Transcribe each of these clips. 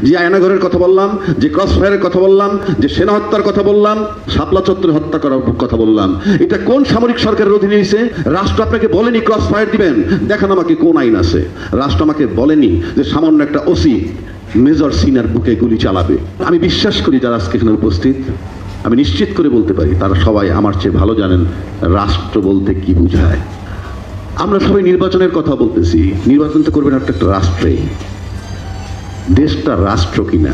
যে আয়নাঘরের কথা বললাম, যে ক্রস ফায়ারের কথা বললাম, যে সেনা হত্যার কথা বললাম, শাপলা চত্বরে হত্যা করার কথা বললাম, এটা কোন সামরিক সরকারের অধীনে হয়েছে? রাষ্ট্র আপনাকে বলেনি ক্রস ফায়ার দিবেন, দেখান আমাকে কোন আইন আছে। রাষ্ট্র আমাকে বলেনি যে সামান্য একটা ওসি মেজর সিনার বুকে গুলি চালাবে। আমি বিশ্বাস করি যারা আজকে এখানে উপস্থিত, আমি নিশ্চিত করে বলতে পারি তারা সবাই আমার চেয়ে ভালো জানেন রাষ্ট্র বলতে কি বোঝায়। আমরা সবাই নির্বাচনের কথা বলতেছি, নির্বাচন তো করবেন একটা রাষ্ট্রে। দেশটা রাষ্ট্র কিনা?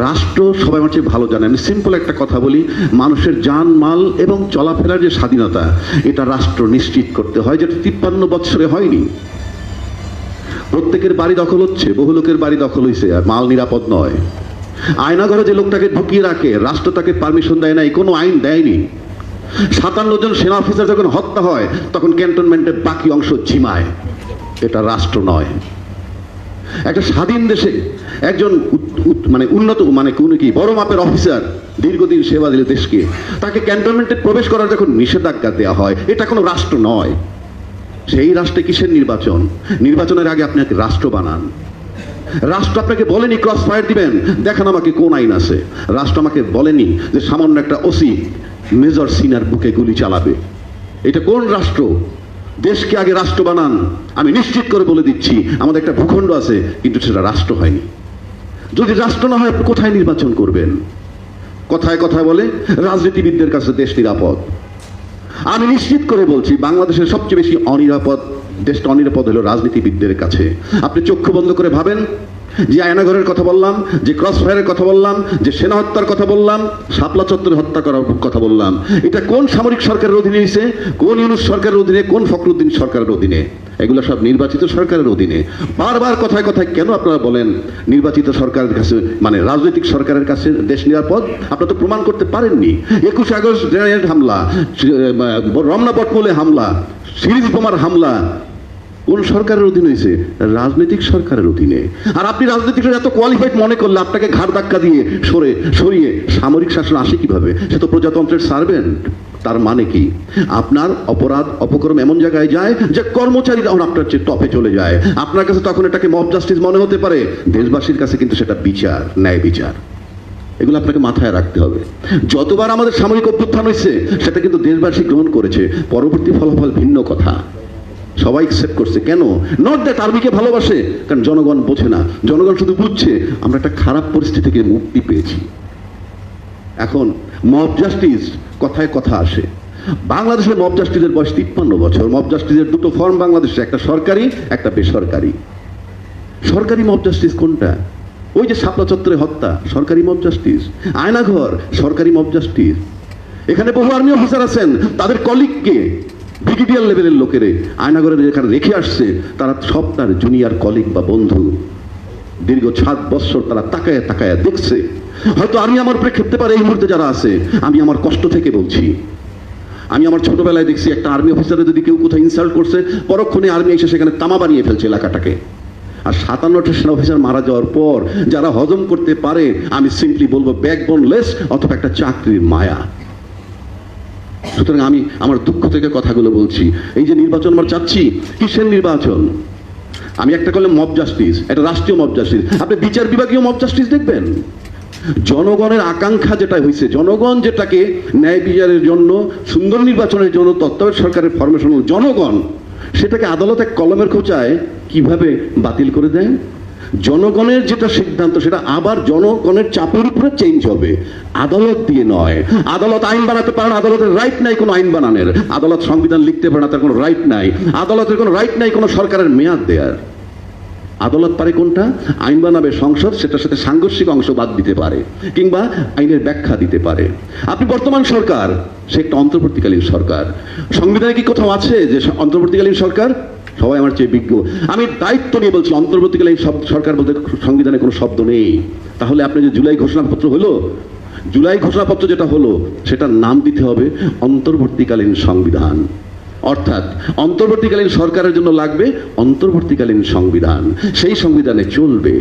রাষ্ট্র সবাই আমার চেয়ে ভালো জানে। আমি সিম্পল একটা কথা বলি, মানুষের জান মাল এবং চলাফেরার যে স্বাধীনতা, এটা রাষ্ট্র নিশ্চিত করতে হয়, যেটা 53 বৎসরে হয়নি। প্রত্যেকের বাড়ি দখল হচ্ছে, বহু লোকের বাড়ি দখল হয়েছে, আর মাল নিরাপদ নয়। আয়নাঘরে যে লোকটাকে ঢুকিয়ে রাখে, রাষ্ট্র তাকে পারমিশন দেয় নাই, কোনো আইন দেয়নি। 57 জন সেনা অফিসার যখন হত্যা হয়, তখন ক্যান্টনমেন্টের বাকি অংশ ঝিমায়। এটা রাষ্ট্র নয়। একটা স্বাধীন দেশে একজন উন্নত কোন কি বড় মাপের অফিসার দীর্ঘদিন সেবা দিলে দেশকে, তাকে ক্যান্টনমেন্টে প্রবেশ করার যখন নিষেধাজ্ঞা দেওয়া হয়, এটা কোনো রাষ্ট্র নয়। সেই রাষ্ট্রে কিসের নির্বাচন? নির্বাচনের আগে আপনি এক রাষ্ট্র বানান। রাষ্ট্র আপনাকে বলেনি ক্রস ফায়ার দিবেন, দেখান আমাকে কোন আইন আছে। রাষ্ট্র আমাকে বলেনি যে সামান্য একটা ওসি মেজর সিনার বুকে গুলি চালাবে। এটা কোন রাষ্ট্র? দেশকে আগে রাষ্ট্র বানান। আমি নিশ্চিত করে বলে দিচ্ছি, আমাদের একটা ভূখণ্ড আছে, কিন্তু সেটা রাষ্ট্র হয়নি। যদি রাষ্ট্র না হয়, কোথায় নির্বাচন করবেন? কথায় কথায় বলে রাজনীতিবিদদের কাছে দেশ নিরাপদ। আমি নিশ্চিত করে বলছি, বাংলাদেশের সবচেয়ে বেশি অনিরাপদ, দেশটা অনিরাপদ হলো রাজনীতিবিদদের কাছে। আপনি চক্ষু বন্ধ করে ভাবেন, যে আয়নাঘরের কথা বললাম, যে ক্রস ফায়ারের কথা বললাম, যে সেনা হত্যার কথা বললাম, শাপলা চত্বরে হত্যা করার কথা বললাম, এটা কোন সামরিক সরকারের অধীনে হয়েছে? কোন ইউনূস সরকারের অধীনে? কোন ফখরুদ্দিন সরকারের অধীনে? এগুলো সব নির্বাচিত সরকারের অধীনে। বারবার কথায় কথায় কেন আপনারা বলেন নির্বাচিত সরকারের কাছে, রাজনৈতিক সরকারের কাছে দেশ নিরাপদ? আপনারা তো প্রমাণ করতে পারেননি। 21 আগস্ট গ্রেনেড হামলা, রমনা বটমূলে হামলা, সিরিজ বোমার হামলা কোন সরকারের অধীনে হয়েছে? রাজনৈতিক সরকারের অধীনে। আর আপনি রাজনৈতিকরা এত কোয়ালিফাইড মনে করলে আপনাকে ঘাড় ধাক্কা দিয়ে সরিয়ে সামরিক শাসন আসে কিভাবে? সে তো প্রজাতন্ত্রের সার্ভেন্ট। তার মানে কি? আপনার অপরাধ অপকর্ম এমন জায়গায় যায় যে কর্মচারী তখন আপনার চেয়ে টপে চলে যায়। আপনার কাছে তখন এটাকে মব জাস্টিস মনে হতে পারে, দেশবাসীর কাছে কিন্তু সেটা বিচার, ন্যায় বিচার। এগুলো আপনাকে মাথায় রাখতে হবে। যতবার আমাদের সামরিক অভ্যুত্থান হয়েছে, সেটা কিন্তু দেশবাসী গ্রহণ করেছে। পরবর্তী ফলাফল ভিন্ন কথা, সবাই অ্যাকসেপ্ট করছে। কেন? নট দ্যাট আর্মিকে ভালোবাসে, কারণ জনগণ বোঝে না। জনগণ শুধু বুঝছে আমরা একটা খারাপ পরিস্থিতি থেকে মুক্তি পেয়েছি। এখন মব জাস্টিস, কথায় কথা আসে। বাংলাদেশের মব জাস্টিসের বয়স 53 বছর। মব জাস্টিসের দুটো ফর্ম বাংলাদেশে, একটা সরকারি, একটা বেসরকারি। সরকারি মব জাস্টিস কোনটা? ওই যে শাপলা চত্বরে হত্যা, সরকারি মব জাস্টিস। আয়নাঘর, সরকারি মব জাস্টিস। এখানে বহু আর্মি অফিসার আছেন, তাদের কলিগকে, ব্রিগেডিয়ার লেভেলের লোকেরে আয়নাঘরে যেখানে রেখে আসছে, তারা সব তার জুনিয়র কলিগ বা বন্ধু। দীর্ঘ 7 বৎসর তারা তাকায় তাকায় দেখছে। হয়তো আমি আমার উপরে খেপতে পারে এই মুহূর্তে যারা আছে, আমি আমার কষ্ট থেকে বলছি। আমি আমার ছোটবেলায় দেখছি একটা আর্মি অফিসারে যদি কেউ কোথাও ইনসাল্ট করছে, পরক্ষণে আর্মি এসে সেখানে তামা বানিয়ে ফেলছে এলাকাটাকে। আর 57টা সেনা অফিসার মারা যাওয়ার পর যারা হজম করতে পারে, আমি সিম্পলি বলবো ব্যাকবোনলেস, অথবা একটা চাকরির মায়া। সুতরাং আমি আমার দুঃখ থেকে কথাগুলো বলছি। এই যে নির্বাচন আমরা চাচ্ছি, কিসের নির্বাচন? আমি একটা করলে মব জাস্টিস, এটা রাষ্ট্রীয় মব জাস্টিস। আপনি বিচার বিভাগীয় মব জাস্টিস দেখবেন। জনগণের আকাঙ্ক্ষা যেটা হয়েছে, জনগণ যেটাকে ন্যায় বিচারের জন্য, সুন্দর নির্বাচনের জন্য তত্ত্বাবধায়ক সরকারের ফরমেশন, জনগণ সেটাকে আদালতে কলমের খোঁচায় কিভাবে বাতিল করে দেয়। জনগণের যেটা সিদ্ধান্ত, সেটা আবার জনগণের চাপের উপরে চেঞ্জ হবে, আদালত দিয়ে নয়। আদালত আইন বানাতে পারে না, আদালতের রাইট নাই কোনো আইন বানানোর। আদালত সংবিধান লিখতে পারে না, তার কোনো রাইট নাই। আদালতের কোনো রাইট নাই কোনো সরকারের মেয়াদ দেয়ার। আদালত পারে কোনটা? আইন বানাবে সংসদ, সেটার সাথে সাংঘর্ষিক অংশ বাদ দিতে পারে, কিংবা আইনের ব্যাখ্যা দিতে পারে। আপনি বর্তমান সরকার, সে একটা অন্তর্বর্তীকালীন সরকার। সংবিধানে কি কোথাও আছে যে অন্তর্বর্তীকালীন সরকার? সবাই আমার চেয়ে বিজ্ঞ। আমি দায়িত্ব নিয়ে বলছি, অন্তর্বর্তীকালীন সরকার বলতে সংবিধানে কোনো শব্দ নেই। তাহলে আপনি যে জুলাই ঘোষণাপত্র হলো, জুলাই ঘোষণাপত্র যেটা হলো, সেটার নাম দিতে হবে অন্তর্বর্তীকালীন সংবিধান। অর্থাৎ অন্তর্বর্তীকালীন সরকারের জন্য লাগবে অন্তর্বর্তীকালীন সংবিধান, সেই সংবিধানে চলবে।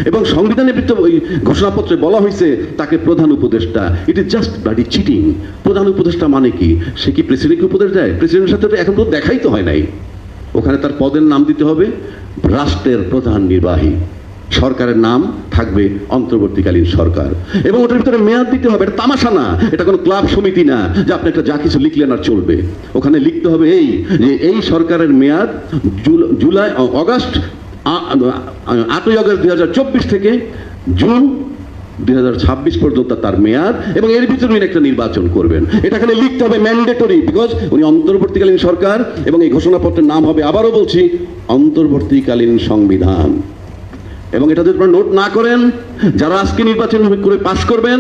এবং সংবিধানের ভিতরে ওই ঘোষণাপত্রে বলা হয়েছে তাকে প্রধান উপদেষ্টা। It is just bloody cheating. প্রধান উপদেষ্টা মানে কি? সে কি প্রেসিডেন্টকে উপদেশ দেয়? প্রেসিডেন্টের সাথে তো এখন তো দেখাই তো হয় নাই। ওখানে তার পদের নাম দিতে হবে রাষ্ট্রের প্রধান নির্বাহী। সরকারের নাম থাকবে অন্তর্বর্তীকালীন সরকার, এবং ওটার ভিতরে মেয়াদ দিতে হবে। এটা তামাশা না, এটা কোনো ক্লাব সমিতি না যে আপনি একটা যা কিছু লিখলেন আর চলবে। ওখানে লিখতে হবে যে এই সরকারের মেয়াদ আগস্ট 8ই আগস্ট 2024 থেকে জুন 2026 পর্যন্ত তার মেয়াদ, এবং এর ভিতরে উনি একটা নির্বাচন করবেন। এটা এখানে লিখতে হবে ম্যান্ডেটরি, বিকজ উনি অন্তর্বর্তীকালীন সরকার, এবং এই ঘোষণাপত্রের নাম হবে, আবারও বলছি, অন্তর্বর্তীকালীন সংবিধান। এবং এটা যদি আপনারা নোট না করেন, যারা আজকে নির্বাচন করে পাশ করবেন,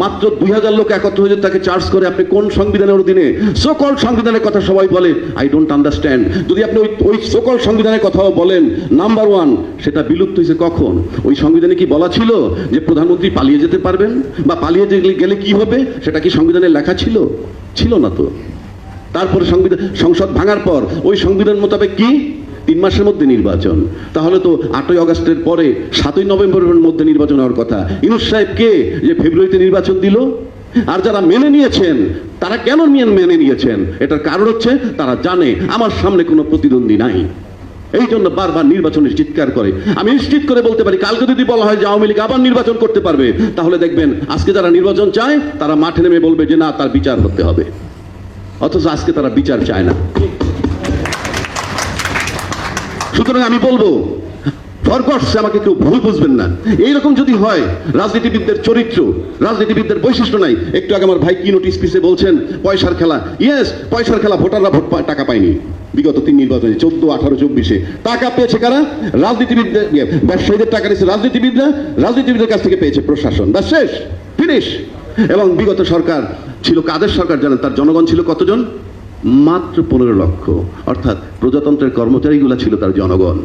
মাত্র 2000 লোক একত্র হয়ে তাকে চার্জ করে আপনি কোন সংবিধানের অধীনে, সোকল সংবিধানের কথা সবাই বলে, আই ডোন্ট আন্ডারস্ট্যান্ড। যদি আপনি ওই সোকল সংবিধানের কথাও বলেন, নাম্বার 1 সেটা বিলুপ্ত হয়েছে কখন? ওই সংবিধানে কি বলা ছিল যে প্রধানমন্ত্রী পালিয়ে যেতে পারবেন, বা পালিয়ে গেলে কি হবে? সেটা কি সংবিধানে লেখা ছিল? ছিল না তো। তারপরে সংসদ ভাঙার পর ওই সংবিধান মোতাবেক কি 3 মাসের মধ্যে নির্বাচন। তাহলে তো 8ই আগস্টের পরে 7ই নভেম্বরের মধ্যে নির্বাচন হওয়ার কথা। ইউনূস সাহেব কে যে ফেব্রুয়ারিতে নির্বাচন দিল? আর যারা মেনে নিয়েছেন তারা কেন মেনে নিয়েছেন? এটার কারণ হচ্ছে তারা জানে আমার সামনে কোনো প্রতিদ্বন্দ্বী নাই, এই জন্য বারবার নির্বাচনের চিৎকার করে। আমি নিশ্চিত করে বলতে পারি, কালকে যদি বলা হয় যে আওয়ামী লীগ আবার নির্বাচন করতে পারবে, তাহলে দেখবেন আজকে যারা নির্বাচন চায় তারা মাঠে নেমে বলবে যে না, তার বিচার হতে হবে। অথচ আজকে তারা বিচার চায় না। সুতরাং আমি বলবো, ফরগটস, আমাকে কেউ ভুল বুঝবেন না। এইরকম যদি হয়, রাজনীতিবিদদের চরিত্র, রাজনীতিবিদদের বৈশিষ্ট্য নাই। একটু আগে আমার ভাই কি নোটিশ পিসে বলছেন পয়সার খেলা। ইয়েস, পয়সার খেলা। ভোটাররা টাকা পায়নি বিগত 3 নির্বাচনে, 14, 18, 24-এ। টাকা পেয়েছে কারা? রাজনীতিবিদদের, ব্যবসায়ীদের টাকা নিয়েছে রাজনীতিবিদরা, রাজনীতিবিদদের কাছ থেকে পেয়েছে প্রশাসন। ব্যাস, শেষ, ফিনিশ। এবং বিগত সরকার ছিল কাদের সরকার জানেন? তার জনগণ ছিল কতজন? মাত্র 15 লক্ষ। অর্থাৎ প্রজাতন্ত্রের কর্মচারীগুলো ছিল তার জনগণ,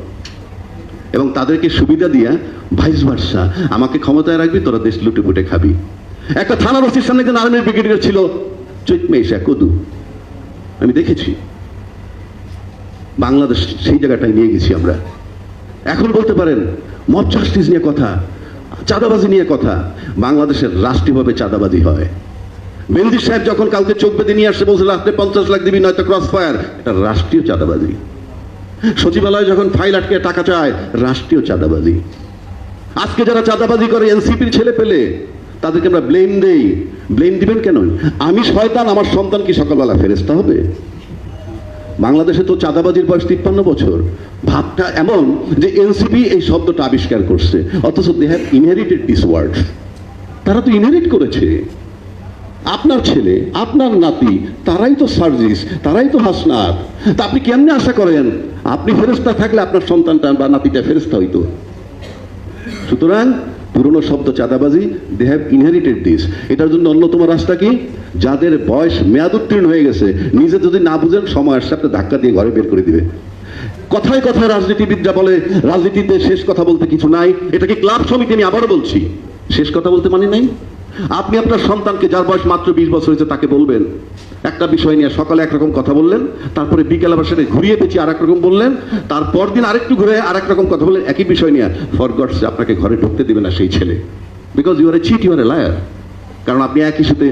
এবং তাদেরকে সুবিধা দিয়া ভাইস ভার্সা, আমাকে ক্ষমতায় রাখবি, তোরা দেশ লুটে পুটে খাবি। একটা থানার ওসির সামনে একজন আর্মির ব্রিগেডিয়ার ছিল, চৈতমেশা কদু, আমি দেখেছি। বাংলাদেশ সেই জায়গাটায় নিয়ে গেছি আমরা। এখন বলতে পারেন মব জাস্টিস নিয়ে কথা, চাঁদাবাজি নিয়ে কথা। বাংলাদেশের রাষ্ট্রীয়ভাবে চাঁদাবাজি হয়। বেনজির সাহেব যখন কালকে চোখ বেঁধে নিয়ে আসছে, বলছিল আপনি 50 লাখ দিবি নয়তো ক্রস ফায়ার, এটা রাষ্ট্রীয় চাঁদাবাজি। সচিবালয় যখন ফাইল আটকে টাকা চায়, রাষ্ট্রীয় চাঁদাবাজি। আজকে যারা চাঁদাবাজি করে, এনসিপির ছেলে পেলে, তাদেরকে আমরা ব্লেম দেই। ব্লেম দিবেন কেন? আমি শয়তান, আমার সন্তান কি সকালবেলা ফেরেশতা হবে? বাংলাদেশে তো চাঁদাবাজির বয়স 53 বছর। ভাবটা এমন যে এনসিপি এই শব্দটা আবিষ্কার করছে, অথচ they have inherited this word. তারা তো ইনহেরিট করেছে। আপনার ছেলে, আপনার নাতি, তারাই তো সার্জিস, তারাই তো হাসনাত। তা আপনি কেমনে আশা করেন আপনি ফেরেশতা থাকলে আপনার সন্তানটা বা নাতিটা ফেরেশতা হইতো? সুতরাং পুরনো শব্দ চাঁদাবাজি, দে হ্যাভ ইনহেরিটেড দিস। এটার জন্য অন্যতম রাস্তা কি? যাদের বয়স মেয়াদ উত্তীর্ণ হয়ে গেছে, নিজে যদি না বুঝেন, সময় আসছে আপনি ধাক্কা দিয়ে ঘরে বের করে দিবে। কথায় কথায় রাজনীতিবিদরা বলে রাজনীতিতে শেষ কথা বলতে কিছু নাই। এটা কি ক্লাব সমিতি? আমি আবারও বলছি, শেষ কথা বলতে মানে নাই। আপনি আপনার সন্তানকে, যার বয়স মাত্র 20 বছর হয়েছে, তাকে বলবেন একটা বিষয় নিয়ে, সকালে একরকম কথা বললেন, তারপরে বিকেল আবার সেটা ঘুরিয়ে পেঁচিয়ে আরেক রকম বললেন, তারপর দিন আরেকটু ঘুরে আরেক রকম কথা বললেন একই বিষয় নিয়ে। ফর গডস সে, আপনাকে ঘরে ঢুকতে দিবে না সেই ছেলে, because you are a cheat, you are a liar. কারণ আপনি এক ইস্যুতে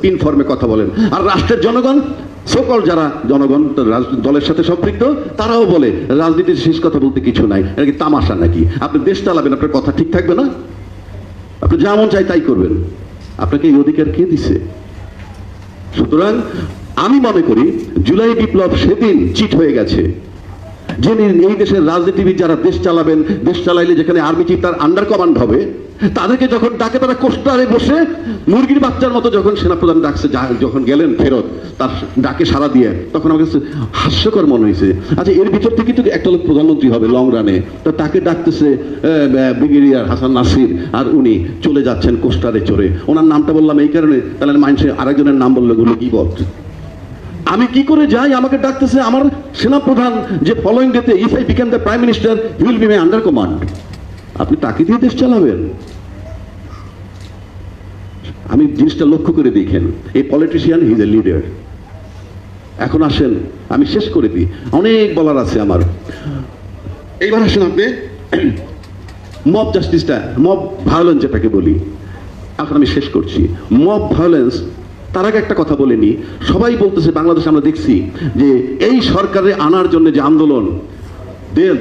3 ফর্মে কথা বলেন। আর রাষ্ট্রের জনগণ, সকল যারা জনগণ দলের সাথে সম্পৃক্ত, তারাও বলে রাজনীতির শেষ কথা বলতে কিছু নাই। এটা কি তামাশা নাকি? আপনি দেশ চালাবেন, আপনার কথা ঠিক থাকবে না? আপনি যা মন চাই তাই করবেন। আপনাকে এই অধিকার কে দিছে? সুতরাং আমি মনে করি জুলাই বিপ্লব সেদিন চিট হয়ে গেছে। যিনি এই দেশের রাজনীতিবিদ যারা দেশ চালাবেন, দেশ চালাইলে যেখানে আর্মি চিফ তার আন্ডার কমান্ড হবে, তাদেরকে যখন ডাকে, তারা কোস্টারে বসে মুরগির বাচ্চার মতো যখন সেনাপ্রধান ডাকছে, যখন গেলেন ফেরত, তার ডাকে সাড়া দিয়ে, তখন আমার কাছে হাস্যকর মনে হয়েছে। আচ্ছা, এর ভিতর থেকে তো একটা লোক প্রধানমন্ত্রী হবে লং রানে, তো তাকে ডাকতেছে ব্রিগেডিয়ার হাসান নাসির, আর উনি চলে যাচ্ছেন কোস্টারে চড়ে। ওনার নামটা বললাম এই কারণে, তাহলে মানুষের আরেকজনের নাম বললে গুলো কি বল। আমি কি করে যাই? আমাকে ডাকতেছে আমার সেনাপ্রধান, যে ফলোইং ডেতে if I became the prime minister he will be my under command. আপনি তাকে দিয়ে দেশ চালাবেন? আমি জিনিসটা লক্ষ্য করে দেখেন, এই politician he is a leader. এখন আসেন, আমি শেষ করে দিই, অনেক বলার আছে আমার। এইবার আসেন আপনি মব জাস্টিসটা, মব ভায়োলেন্স যেটাকে বলি, এখন আমি শেষ করছি। মব ভায়োলেন্স, তার আগে একটা কথা বলিনি। সবাই বলতেছে বাংলাদেশে আমরা দেখছি যে এই সরকারে আনার জন্য যে আন্দোলন,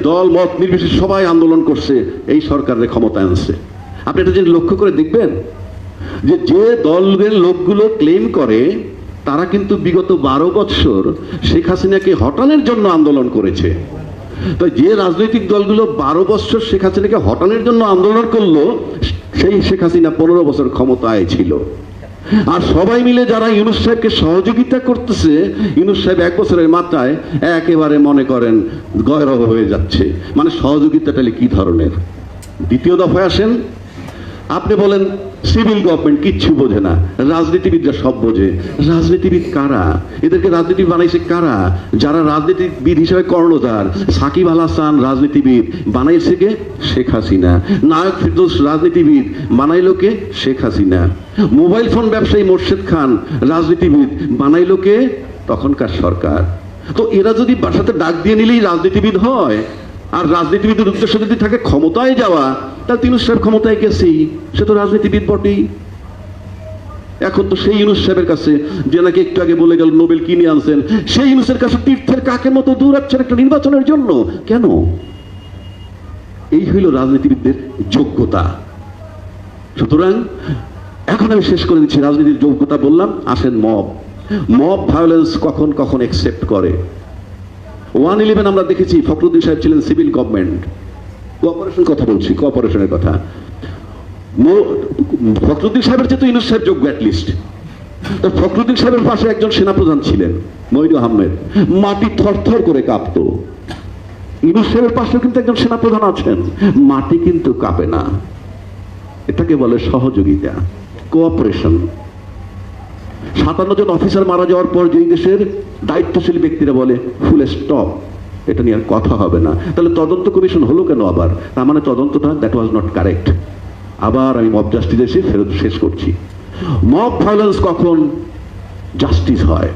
দল মত নির্বিশেষে সবাই আন্দোলন করছে, এই সরকারের ক্ষমতায় আনছে। আপনি এটা যদি লক্ষ্য করে দেখবেন যে যে দলের লোকগুলো ক্লেম করে তারা কিন্তু বিগত 12 বছর শেখ হাসিনাকে হটানোর জন্য আন্দোলন করেছে। তো যে রাজনৈতিক দলগুলো 12 বছর শেখ হাসিনাকে হটানোর জন্য আন্দোলন করলো, সেই শেখ হাসিনা 15 বছর ক্ষমতায় ছিল। আর সবাই মিলে যারা ইউনূস সাহেবকে সহযোগিতা করতেছে, ইউনূস সাহেব 1 বছরের মাত্রায় একেবারে মনে করেন গয়রব হয়ে যাচ্ছে। মানে সহযোগিতাটা কি ধরনের? দ্বিতীয় দফায় আসেন, আপনি বলেন সিভিল গভর্নমেন্ট কিচ্ছু বোঝে না, রাজনীতিবিদরা সব বোঝে। রাজনীতিবিদ কারা? এদেরকে রাজনীতি বানাইছে কারা? যারা রাজনীতিবিদ হিসেবে কর্ণধার, সাকিব আল হাসান রাজনীতিবিদ, বানাইছে কে? শেখ হাসিনা। নায়ক ফিরদৌস রাজনীতিবিদ, বানাইলো কে? শেখ হাসিনা। মোবাইল ফোন ব্যবসায়ী মোর্শেদ খান রাজনীতিবিদ, বানাইলো কে? তখনকার সরকার। তো এরা যদি বাসাতে ডাক দিয়ে নিলেই রাজনীতিবিদ হয়, আর রাজনীতিবিদের উদ্দেশ্য যদি থাকে ক্ষমতায় যাওয়া, তাহলে ইউনূস সাহেব ক্ষমতায় গেছেই, সে তো রাজনীতিবিদ বটেই। এখন তো সেই ইউনূস সাহেবের কাছে, যে নাকি একটু আগে বলে গেল নোবেল কিনে আনছেন, সেই ইউনূসের কাছে তীর্থের কাকের মতো দৌড়াচ্ছেন একটা নির্বাচনের জন্য। কেন? এই হইল রাজনীতিবিদদের যোগ্যতা। সুতরাং এখন আমি শেষ করে দিচ্ছি রাজনীতির যোগ্যতা বললাম। আসেন মব ভায়োলেন্স কখন কখন একসেপ্ট করে। 1/11 আমরা দেখেছি, ফখরুদ্দিন সাহেব ছিলেন সিভিল গভর্নমেন্ট, কোঅপারেশন কথা বলছি, কোঅপারেশনের কথা। ফখরুদ্দিন সাহেবের চেয়ে তো ইউনূস সাহেব যোগ্য অ্যাটলিস্ট। তো ফখরুদ্দিন সাহেবের পাশে একজন সেনাপ্রধান ছিলেন মঈন আহমেদ, মাটি থরথর করে কাঁপতো। ইউনূস সাহেবের পাশেও কিন্তু একজন সেনাপ্রধান আছেন, মাটি কিন্তু কাঁপে না। এটাকে বলে সহযোগিতা, কোঅপারেশন। 57 জন অফিসার মারা যাওয়ার পর যেই দেশের দায়িত্বশীল ব্যক্তিরা বলে ফুল স্টপ, এটা নিয়ে আর কথা হবে না, তাহলে তদন্ত কমিশন হলো কেন আবার? তার মানে তদন্তটা দ্যাট ওয়াজ নট কারেক্ট। আবার আমি মব জাস্টিস এসে ফেরত শেষ করছি। মব ভায়োলেন্স কখন জাস্টিস হয়?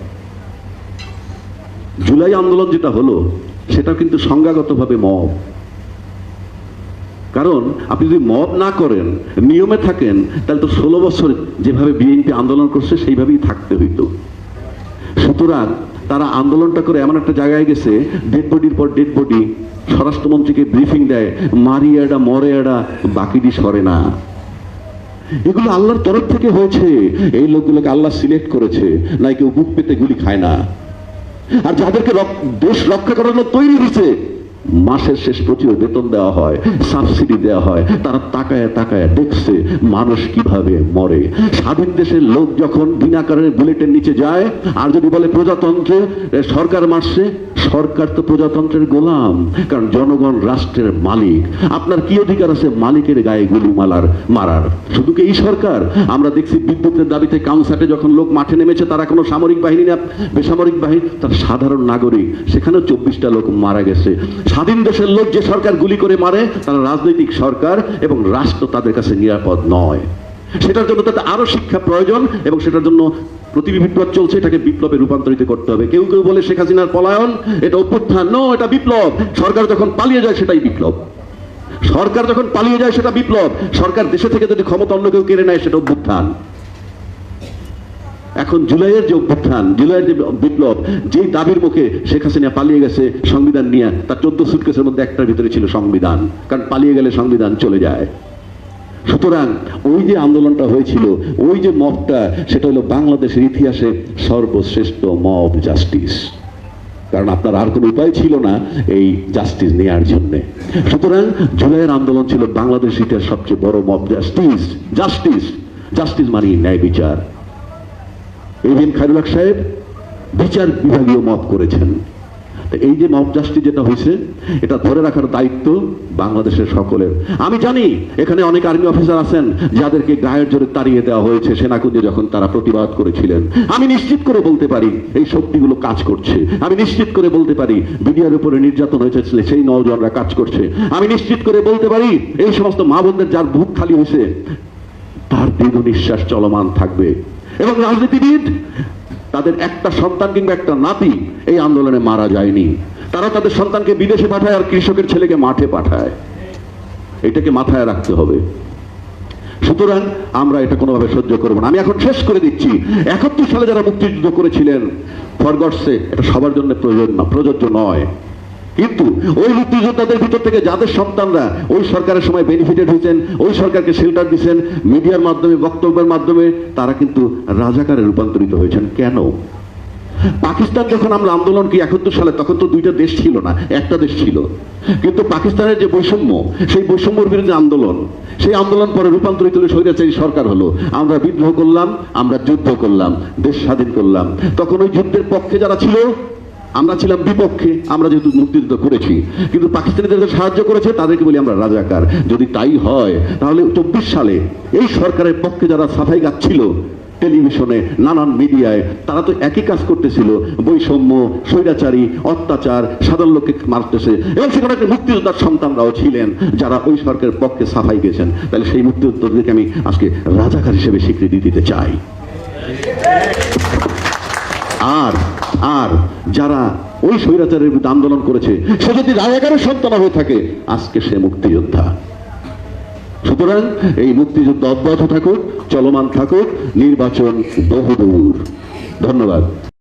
জুলাই আন্দোলন যেটা হলো সেটা কিন্তু সংজ্ঞাগতভাবে মব। কারণ আপনি যদি মব না করেন, নিয়মে থাকেন, তাহলে তো 16 বছর যেভাবে বিএনপি আন্দোলন করছে সেইভাবেই থাকতে হইতো। সুতরাং তারা আন্দোলনটা করে এমন একটা জায়গায় গেছে, ডেড বডির পর ডেড বডি, স্বরাষ্ট্রমন্ত্রীকে ব্রিফিং দেয়, মারিয়াডা মরেয়াডা বাকিটি সরে না। এগুলো আল্লাহর তরফ থেকে হয়েছে। এই লোকগুলোকে আল্লাহ সিলেক্ট করেছে, নাই কেউ বুক পেতে গুলি খায় না। আর যাদেরকে দেশ রক্ষা করার জন্য তৈরি হয়েছে, মাসের শেষ প্রচুর বেতন দেওয়া হয়, সাবসিডি দেওয়া হয়, তারা তাকায় তাকায় দেখছে মানুষ কিভাবে মরে। স্বাধীন দেশের লোক যখন বিনাকারের বুলেটের নিচে যায়, আর যদি বলে প্রজাতন্ত্রে সরকার মারছে, সরকার তো প্রজাতন্ত্রের গোলাম, কারণ জনগণ রাষ্ট্রের মালিক। আপনার কি অধিকার আছে মালিকের গায়ে গুলি মারার? শুধু কি এই সরকার? আমরা দেখছি বিদ্যুতের দাবিতে কাউন্সাটে যখন লোক মাঠে নেমেছে, তারা কোনো সামরিক বাহিনী না, বেসামরিক বাহিনী, তার সাধারণ নাগরিক, সেখানেও 24টা লোক মারা গেছে। স্বাধীন দেশের লোক যে সরকার গুলি করে মারে, তারা রাজনৈতিক সরকার, এবং রাষ্ট্র তাদের কাছে নিরাপদ নয়। সেটার জন্য তাদের আরো শিক্ষা প্রয়োজন, এবং সেটার জন্য প্রতিবি বিপ্লব চলছে, এটাকে বিপ্লবে রূপান্তরিত করতে হবে। কেউ কেউ বলে শেখ হাসিনার পলায়ন এটা অভ্যুত্থান, নো, এটা বিপ্লব। সরকার যখন পালিয়ে যায় সেটাই বিপ্লব। সরকার যখন পালিয়ে যায় সেটা বিপ্লব। সরকার দেশে থেকে যদি ক্ষমতা অন্য কেউ কেড়ে নেয় সেটা অভ্যুত্থান। এখন জুলাইয়ের যে অভ্যুত্থান, জুলাইয়ের যে বিপ্লব, যেই দাবির মুখে শেখ হাসিনা পালিয়ে গেছে সংবিধান নিয়ে, তার 14 সুটকেসের মধ্যে একটার ভিতরে ছিল সংবিধান, কারণ পালিয়ে গেলে সংবিধান চলে যায়। সুতরাং ওই যে আন্দোলনটা হয়েছিল, ওই যে মবটা, সেটা হলো বাংলাদেশের ইতিহাসে সর্বশ্রেষ্ঠ মব জাস্টিস। কারণ আপনার আর কোনো উপায় ছিল না এই জাস্টিস নেওয়ার জন্য। সুতরাং জুলাইয়ের আন্দোলন ছিল বাংলাদেশ ইতিহাস সবচেয়ে বড় মব জাস্টিস। জাস্টিস জাস্টিস মানে ন্যায় বিচার। এভিএম খায়রুল হক সাহেব বিচার বিভাগীয় মব করেছেন। এই যে মব জাস্টিস যেটা হয়েছে, এটা ধরে রাখার দায়িত্ব বাংলাদেশের সকলের। আমি জানি এখানে অনেক আর্মি অফিসার আছেন যাদেরকে গায়ের জোরে তাড়িয়ে দেওয়া হয়েছে সেনাকুঞ্জে যখন তারা প্রতিবাদ করেছিলেন। আমি নিশ্চিত করে বলতে পারি এই শক্তিগুলো কাজ করছে। আমি নিশ্চিত করে বলতে পারি বিডিআর উপরে নির্যাতন হয়েছে সেই নওজওয়ানরা কাজ করছে। আমি নিশ্চিত করে বলতে পারি এই সমস্ত মা বোনদের যার বুক খালি হয়েছে তার দীর্ঘ নিঃশ্বাস চলমান থাকবে। এবং রাজনীতিবিদ তাদের একটা সন্তান কিংবা একটা নাতি এই আন্দোলনে মারা যায়নি। তারা তাদের সন্তানকে বিদেশে পাঠায় আর কৃষকের ছেলেকে মাঠে পাঠায়। এটাকে মাথায় রাখতে হবে। সুতরাং আমরা এটা কোনোভাবে সহ্য করবো না। আমি এখন শেষ করে দিচ্ছি, 71 সালে যারা মুক্তিযুদ্ধ করেছিলেন, ফর গডস সেক, এটা সবার জন্য প্রযোজ্য নয়। কিন্তু ওই মুক্তিযোদ্ধাদের ভিতর থেকে যাদের সন্তানরা ওই সরকারের সময় বেনিফিটেড হয়েছেন, ওই সরকারকে শেল্টার দিচ্ছেন, মিডিয়ার মাধ্যমে বক্তব্যের মাধ্যমে তারা কিন্তু রাজাকারে রূপান্তরিত হয়েছেন। কেন? পাকিস্তান যখন আমরা আন্দোলন কি 71 সালে, তখন তো দুইটা দেশ ছিল না, একটা দেশ ছিল। কিন্তু পাকিস্তানের যে বৈষম্য, সেই বৈষম্যের বিরুদ্ধে আন্দোলন, সেই আন্দোলন পরে রূপান্তরিত হলে স্বৈরাচারী সরকার হলো। আমরা বিদ্রোহ করলাম, আমরা যুদ্ধ করলাম, দেশ স্বাধীন করলাম। তখন ওই যুদ্ধের পক্ষে যারা ছিল, আমরা ছিলাম বিপক্ষে, আমরা যেহেতু মুক্তিযুদ্ধ করেছি। কিন্তু পাকিস্তানিদের সাহায্য করেছে, তাদেরকে বলি আমরা রাজাকার। যদি তাই হয় তাহলে 24 সালে এই সরকারের পক্ষে যারা সাফাই গাচ্ছিল টেলিভিশনে, নানান মিডিয়ায়, তারা তো একই কাজ করতেছিল, বৈষম্য, স্বৈরাচারী, অত্যাচার, সাধারণ লোককে মারতেছে। এবং সেখানে একটা মুক্তিযোদ্ধার সন্তানরাও ছিলেন যারা ওই সরকারের পক্ষে সাফাই গেছেন। তাহলে সেই মুক্তিযোদ্ধাদেরকে আমি আজকে রাজাকার হিসেবে স্বীকৃতি দিতে চাই। আর আর যারা ওই স্বৈরাচারের বিরুদ্ধে আন্দোলন করেছে, সে যদি রাজাকারের সন্তান হয়ে থাকে, আজকে সে মুক্তিযোদ্ধা। সুতরাং এই মুক্তিযুদ্ধ অব্যাহত থাকুক, চলমান থাকুক, নির্বাচন বহুদূর। ধন্যবাদ।